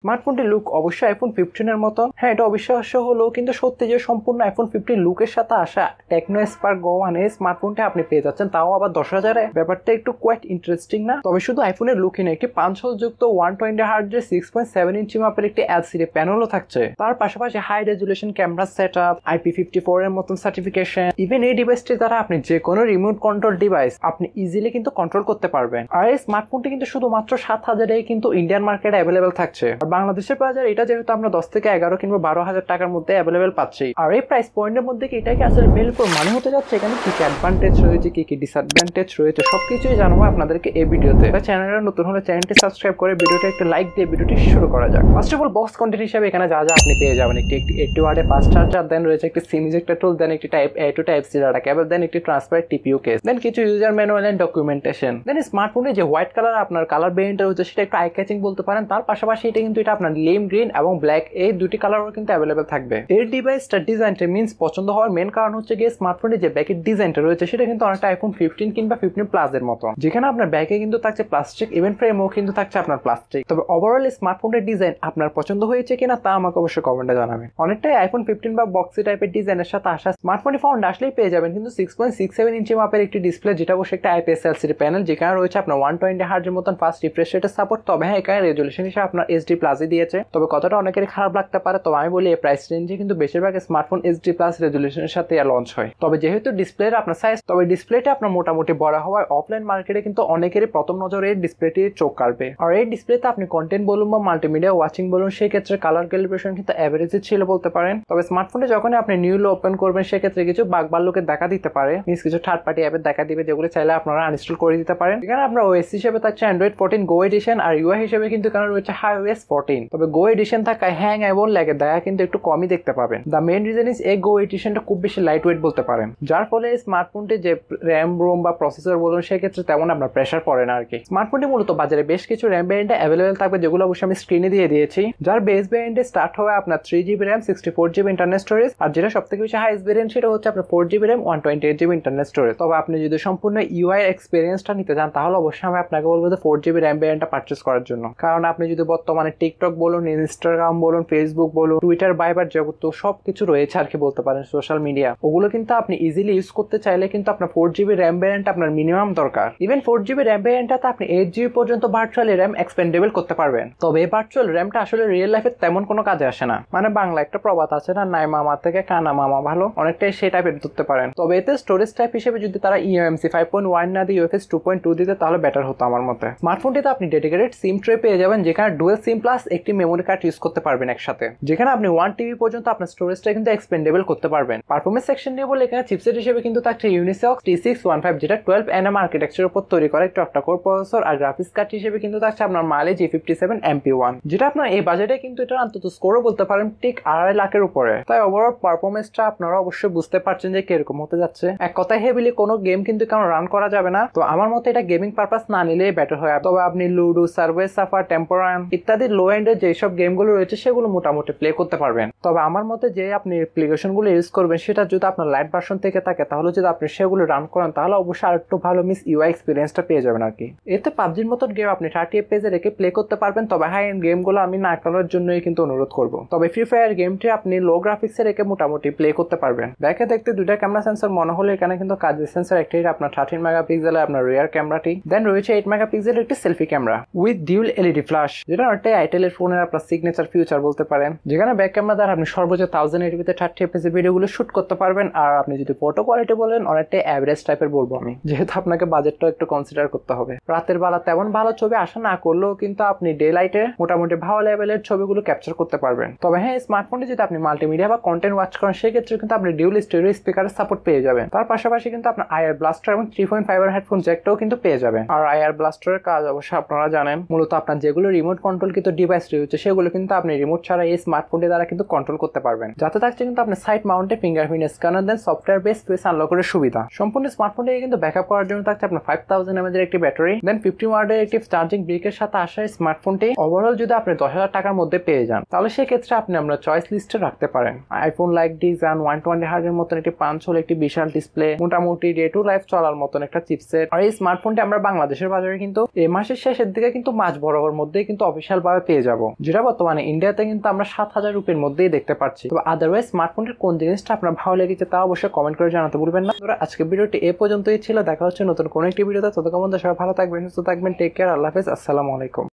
স্মার্টফোনটির look অবশ্যই iPhone 15 এর মতন। হ্যাঁ, এটা অবিশ্বাস্য হলো কিন্তু সত্যি যে সম্পূর্ণ আইফোন 15 লুকের সাথে আসা টেকনো স্পার্ক গো 1 এই স্মার্টফোনটা আপনি পেয়ে যাচ্ছেন, তাও আবার 10,000-এ। ব্যাপারটা একটু কোয়াইট ইন্টারেস্টিং না? তবে শুধু আইফোনের লুকই না, একটি 5 হোল যুক্ত 120 হার্টজের 6.7 ইঞ্চি মাপের একটি এলসিডি প্যানেলও থাকছে। তার পাশাপাশি high resolution camera setup, IP54 এর মতন সার্টিফিকেশন। ইভেন এই ডিভাইসটি দ্বারা আপনি যে কোনো রিমোট কন্ট্রোল ডিভাইস আপনি ইজিলি কিন্তু কন্ট্রোল করতে পারবেন। আর এই স্মার্টফোনটি কিন্তু শুধুমাত্র 7,000-এ কিন্তু ইন্ডিয়ান মার্কেটে অ্যাভেলেবেল থাকছে। আর বাংলাদেশের বাজারে এটা যেহেতু আমরা 10 থেকে 11 কিংবা 12,000 টাকার মধ্যে অ্যাভেলেবেল পাচ্ছি। আর এই প্রাইস পয়েন্টের মধ্যে কি এটাকে আসলে বেলপুর মানে হতে যাচ্ছে? এখানে কি কি অ্যাডভান্টেজ রয়েছে, কি কি ডিসঅ্যাডভান্টেজ রয়েছে, সবকিছুই জানাবো আপনাদেরকে এই ভিডিওতে। চ্যানেলটা নতুন হলে চ্যানেলটি সাবস্ক্রাইব করে ভিডিওটা একটা লাইক দিয়ে ভিডিওটি শুরু করা যাক। First of all box content হিসেবে এখানে যা যা আপনি পেয়ে যাবেন, একটি 80 ওয়াটের ফাস্ট চার্জার, দেন রয়েছে একটি সিম ইজেক্টর টুল, দেন একটি type A to type C data cable, then একটি ট্রান্সপারেন্ট টিপিইউ কেস, দেন কিছু user manual and documentation. Then স্মার্টফোনে যে হোয়াইট কালার আপনার কালার ভেরিয়েন্ট রয়েছে সেটা একটু আই ক্যাচিং বলতে পারেন। তার পাশাপাশি এটা কিন্তু এটা আপনার লিম গ্রিন এবং ব্ল্যাক এই দুটি কালারও কিন্তু অ্যাভেলেবেল থাকবে। এই ডিভাইসটা ডিজাইনটা মিন্স পছন্দ হওয়ার মেন কারণ হচ্ছে গিয়ে স্মার্টফোনের যে ব্যাকের ডিজাইনটা রয়েছে সেটা কিন্তু অনেকটা আইফোন 15 কিংবা 15 প্লাস এর মতো, যেখানে আপনার ব্যাকে কিন্তু থাকছে প্লাস্টিক, ইভেন ফ্রেমও কিন্তু থাকছে আপনার প্লাস্টিক। তবে ওভারঅল স্মার্টফোনের ডিজাইন আপনার পছন্দ হয়েছে কিনা তা আমাকে অবশ্যই কমেন্টে জানাবেন। অনেকটাই আইফোন 15 বা বক্সি টাইপের ডিজাইনের সাথে আসা স্মার্টফোনটি ফাউন্ড আসলেই পেয়ে যাবেন কিন্তু 6.67 ইঞ্চি মাপের একটি ডিসপ্লে, যেটা অবশ্যই একটা IPS LCD প্যানেল, যেখানে রয়েছে আপনার 120 হার্টজের মতন ফাস্ট রিফ্রেশ রেটের সাপোর্ট। তবে হ্যাঁ, এখানে রেজুলেশন হিসেবে আপনার HD প্লাসই দিয়েছে। তবে কতটা অনেকের খারাপ লাগতে পারে, তবে আমি বলি এই প্রাইস রেঞ্জে কিন্তু বেশিরভাগ স্মার্টফোন HD প্লাস রেজুলেশনের সাথে লঞ্চ হয়। তবে যেহেতু ডিসপ্লের আপনার সাইজ, তবে ডিসপ্লেটা আপনার মোটামুটি বড় হওয়ায় অফলাইন মার্কেটে কিন্তু অনেকেরই প্রথম নজরে এই ডিসপ্লেটি চোখ কাড়বে। আর এই ডিসপ্লেতে আপনি কন্টেন্ট বলুন বা মাল্টিমিডিয়া ওয়াচিং বলুন, সেই ক্ষেত্রে কালার ক্যালিব্রেশন কিন্তু অ্যাভারেজে ছিল বলতে পারেন। তবে স্মার্টফোনে যখন আপনি নিউলি ওপেন করবেন সেক্ষেত্রে কিছু বাগবাল্যকের দেখা দিতে পারে, মিনস কিছু থার্ড পার্টি অ্যাপের দেখা দিবে, যেগুলো চাইলে আপনারা আনইনস্টল করে দিতে পারেন। এখানে আপনার OS হিসেবে থাকছে Android 14 Go এডিশন, আর UI হিসেবে কিন্তু এখানে রয়েছে HiOS 14। তবে Go এডিশন থাকায় হ্যাং এবং ল্যাগের দেখা কিন্তু একটু কমই দেখতে পাবেন। দ্য মেইন রিজন ইজ এই Go এডিশনটা খুব বেশি লাইট ওয়েট বলতে পারেন, যার ফলে স্মার্টফোনটি যে র্যাম রোম বা প্রসেসর বলুন সেক্ষেত্রে তেমন আপনার প্রেশার পড়ে না আর কি। স্মার্টফোনটি মূলত বাজারে বেশ কিছু র্যাম ভ্যারিয়েন্টে অ্যাভেলেবেল থাকবে, যেগুলো অবশ্যই আমি স্ক্রিনে দিয়ে দিয়েছি। যার বেস ভ্যারিয়েন্টে স্টার্ট হবে আপনার 3GB RAM 64GB internal storage, আর যেটা সবথেকে বেশি হাইস্ট ভ্যারিয়েন্ট সেটা হচ্ছে আপনার 4GB RAM 128GB internal storage. তবে আপনি যদি সম্পূর্ণ UI এক্সপিরিয়েন্সটা নিতে চান তাহলে অবশ্যই আমি আপনাকে বলবো যে 4GB র্যাম ভ্যারিয়েন্টটা পারচেজ করার জন্য। কারণ আপনি যদি বর্তমানে টিকটক বলুন, ইনস্টাগ্রাম বলুন, ফেসবুক বলুন, টুইটার, ভাইবার জগৎ সবকিছু রয়েছে আর কি বলতে পারেন, সোশ্যাল মিডিয়া, ওগুলো কিন্তু আপনি ইজিলি ইউজ করতে চাইলে কিন্তু আপনার 4GB র্যাম ভ্যারিয়েন্ট আপনার মিনিমাম দরকার। ইভেন 4GB র্যাম ভ্যারিয়েন্টটাতে আপনি 8GB পর্যন্ত ভার্চুয়ালি র্যাম এক্সপেন্ডেবল করতে পারবেন। তবে এই ভার্চুয়াল র্যামটা আসলে রিয়েল লাইফে তেমন কোনো কাজে আসে না। মানে বাংলা একটা প্রবাদ আছে না, নাই মামা থেকে কানা মামা ভালো, অনেকটাই সেই টাইপের ধরতে পারেন। তবে এতে স্টোরেজ টাইপ হিসেবে যদি তারা eMMC 5.1 না দিয়ে UFS 2.2 দিতে তাহলে বেটার হতো আমার মতে। স্মার্টফোনটিতে আপনি ডেডিকেটেড সিম ট্রে পেয়ে যাবেন, যেখানে ডুয়াল সিম প্লাস একটি মেমোরি কার্ড ইউজ করতে পারবেন একসাথে, যেখানে আপনি 1TB পর্যন্ত আপনার স্টোরেজটা কিন্তু এক্সপেন্ডেবল করতে পারবেন। পারফরমেন্স সেকশন নিয়ে বলে এখানে চিপসেট হিসেবে কিন্তু থাকছে Unisoc T615, যেটা 12nm আর্কিটেকচারের উপর তৈরি করা একটা অক্টা-কোর প্রসেসর। আর গ্রাফিক্স কার্ড হিসেবে কিন্তু থাকছে আপনার মাইলেজ E57 MP1, যেটা আপনার এই বাজেটে কিন্তু এটা অন্তত স্কোরও বলতে পারেন ঠিক 2.5 লাখের উপরে। তাই ওভারঅল পারফরমেন্সটা আপনারা অবশ্যই বুঝতে পারছেন যে কিরকম হতে যাচ্ছে। এক কথায় হেভিলি কোনো গেম কিন্তু কেন রান করা যাবে না, তো আমার মতে এটা গেমিং পারপাস না নিলেই বেটার হয়। তবে আপনি লুডো, সার্ভে সাফার, টেম্পোরান ইত্যাদি লো এন্ডের যেসব গেমগুলো রয়েছে সেগুলো মোটামুটি প্লে করতে পারবেন। তবে আমার মতে যে আপনি অ্যাপ্লিকেশনগুলো ইউজ করবেন সেটা যদি আপনার লাইট ভার্সন থেকে থাকে তাহলে যদি আপনি সেগুলো রান করেন তাহলে অবশ্যই আরেকটু ভালো UI এক্সপিরিয়েন্সটা পেয়ে যাবেন আর কি। এতে পাবজির মতন গেম আপনি 30 FPS রেখে প্লে করতে পারবেন। তবে হাই এন্ড গেমগুলো আমি না করার জন্যই কিন্তু অনুরোধ করব। তবে ফ্রি ফায়ার গেমটি আপনি লো গ্রাফিক্সে রেখে মোটামুটি প্লে করতে পারবেন। ব্যাকে দেখতে দুইটা ক্যামেরা সেন্সর মনে হলে এখানে কিন্তু কাজের সেন্সর একটাই আপনার 13 মেগাপিক্সেলের আপনার রিয়ার ক্যামেরাটি, দেন রয়েছে 8 মেগাপিক্সেলের একটি selfie camera with dual LED flash, যেটা অনেকটাই আইটেলের ফোনের আপনার সিগনেচার ফিউচার বলতে পারেন, যেখানে ব্যাক ক্যামেরা দ্বারা আপনি সর্বোচ্চ 1080p 30 fps ভিডিওগুলো শুট করতে পারবেন। আর আপনি যদি ফটো কোয়ালিটি বলেন অনেকটাই অ্যাভারেজ টাইপের বলবো আমি, যেহেতু আপনাকে বাজেটটা একটু কনসিডার করতে হবে। রাতের বেলা তেমন ভালো ছবি আসা না করলেও কিন্তু আপনি ডে লাইটে মোটামুটি ভালো লেভেলের ছবিগুলো ক্যাপচার করতে পারবেন। তবে হ্যাঁ, স্মার্টফোনে যদি আপনি মাল্টিমিডিয়া বা কন্টেন্ট ওয়াচ করেন সেক্ষেত্রে কিন্তু আপনি ডিউল স্টেরিও স্পিকারের সাপোর্ট পেয়ে যাবেন। তার পাশাপাশি কিন্তু আপনার IR ব্লাস্টার এবং 3.5 এর হেডফোন জ্যাকটাও কিন্তু পেয়ে যাবেন। আর IR ব্লাস্টারের কাজ অবশ্যই আপনারা জানেন, মূলত আপনার যেগুলো রিমোট কন্ট্রোল কিন্তু ডিভাইস রয়েছে সেগুলো কিন্তু আপনি রিমোট ছাড়া এই স্মার্টফোনটি দ্বারা কিন্তু কন্ট্রোল করতে পারবেন। যাতে থাকছে কিন্তু আপনার সাইড মাউন্টেড ফিঙ্গারপ্রিন্ট স্ক্যানার, দেন সফটওয়্যার বেস ফেস আনলকের সুবিধা। সম্পূর্ণ স্মার্টফোনটিকে কিন্তু ব্যাকআপ করার জন্য থাকছে আপনার 5000 mAh এর একটি ব্যাটারি, দেন 50 ওয়াটের একটি চার্জিং ব্রিকের সাথে আসা স্মার্টফোনটি ওভারঅল যদি আপনি 10,000 টাকার মধ্যে পেয়ে যান তাহলে সেক্ষেত্রে আপনি আমরা চয়েস লিস্টে রাখতে পারেন আইফোন লাইক ডিজাইন 120 হার্জের মতন একটি 5 হোল একটি বিশাল ডিসপ্লে, মোটামুটি ডে টু লাইফ চলার মতন একটা চিপসেট। আর এই স্মার্টফোনটি আমরা বাংলাদেশের বাজারে কিন্তু এই মাসের শেষের দিকে কিন্তু মাঝ বরাবর মধ্যেই কিন্তু অফিসিয়াল ভাবে পেয়ে যাবো, যেটা বর্তমানে ইন্ডিয়াতে কিন্তু আমরা 7,000 রুপির মধ্যেই দেখতে পাচ্ছি। তবে আদারওয়াইজ স্মার্টফোনের কোন জিনিসটা আপনার ভালো লেগেছে তা অবশ্যই কমেন্ট করে জানাতে ভুলবেন না। আজকে ভিডিওটি এ পর্যন্তই ছিল, দেখা হচ্ছে নতুন কোনো একটি ভিডিওতে। ততক্ষণ সবাই ভালো থাকবেন, সুস্থ থাকবেন, টেক কেয়ার, আল্লাহ হাফেজ, আসসালামু আলাইকুম।